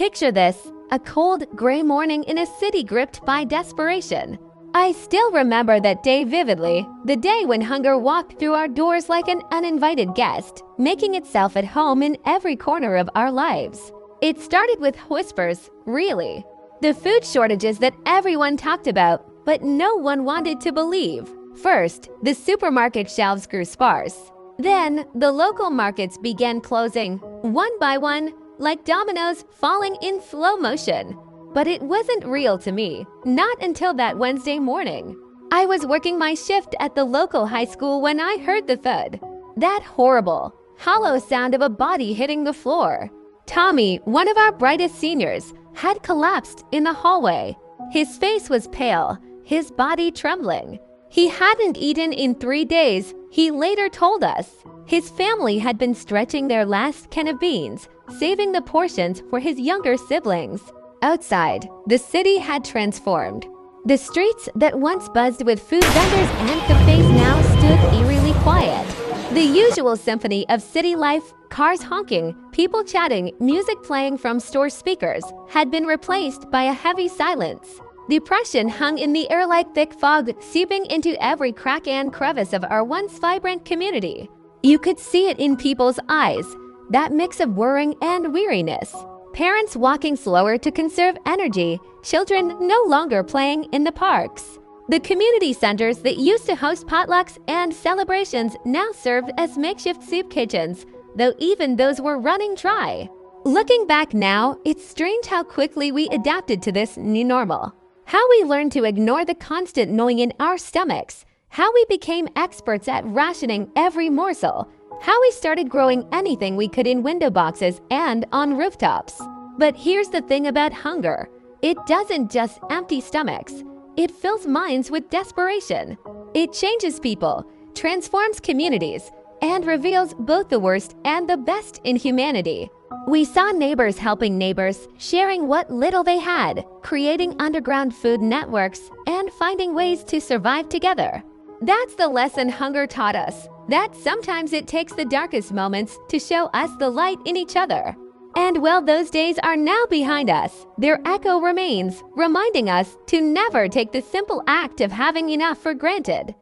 Picture this, a cold, gray morning in a city gripped by desperation. I still remember that day vividly, the day when hunger walked through our doors like an uninvited guest, making itself at home in every corner of our lives. It started with whispers, really. The food shortages that everyone talked about, but no one wanted to believe. First, the supermarket shelves grew sparse. Then, the local markets began closing, one by one, like dominoes falling in slow motion. But it wasn't real to me, not until that Wednesday morning. I was working my shift at the local high school when I heard the thud. That horrible, hollow sound of a body hitting the floor. Tommy, one of our brightest seniors, had collapsed in the hallway. His face was pale, his body trembling. He hadn't eaten in 3 days, he later told us. His family had been stretching their last can of beans, saving the portions for his younger siblings. Outside, the city had transformed. The streets that once buzzed with food vendors and cafes now stood eerily quiet. The usual symphony of city life, cars honking, people chatting, music playing from store speakers, had been replaced by a heavy silence. Depression hung in the air like thick fog, seeping into every crack and crevice of our once vibrant community. You could see it in people's eyes, that mix of worrying and weariness. Parents walking slower to conserve energy, children no longer playing in the parks. The community centers that used to host potlucks and celebrations now served as makeshift soup kitchens, though even those were running dry. Looking back now, it's strange how quickly we adapted to this new normal. How we learned to ignore the constant gnawing in our stomachs. How we became experts at rationing every morsel. How we started growing anything we could in window boxes and on rooftops. But here's the thing about hunger. It doesn't just empty stomachs. It fills minds with desperation. It changes people, transforms communities, and reveals both the worst and the best in humanity. We saw neighbors helping neighbors, sharing what little they had, creating underground food networks, and finding ways to survive together. That's the lesson hunger taught us, that sometimes it takes the darkest moments to show us the light in each other. And while those days are now behind us, their echo remains, reminding us to never take the simple act of having enough for granted.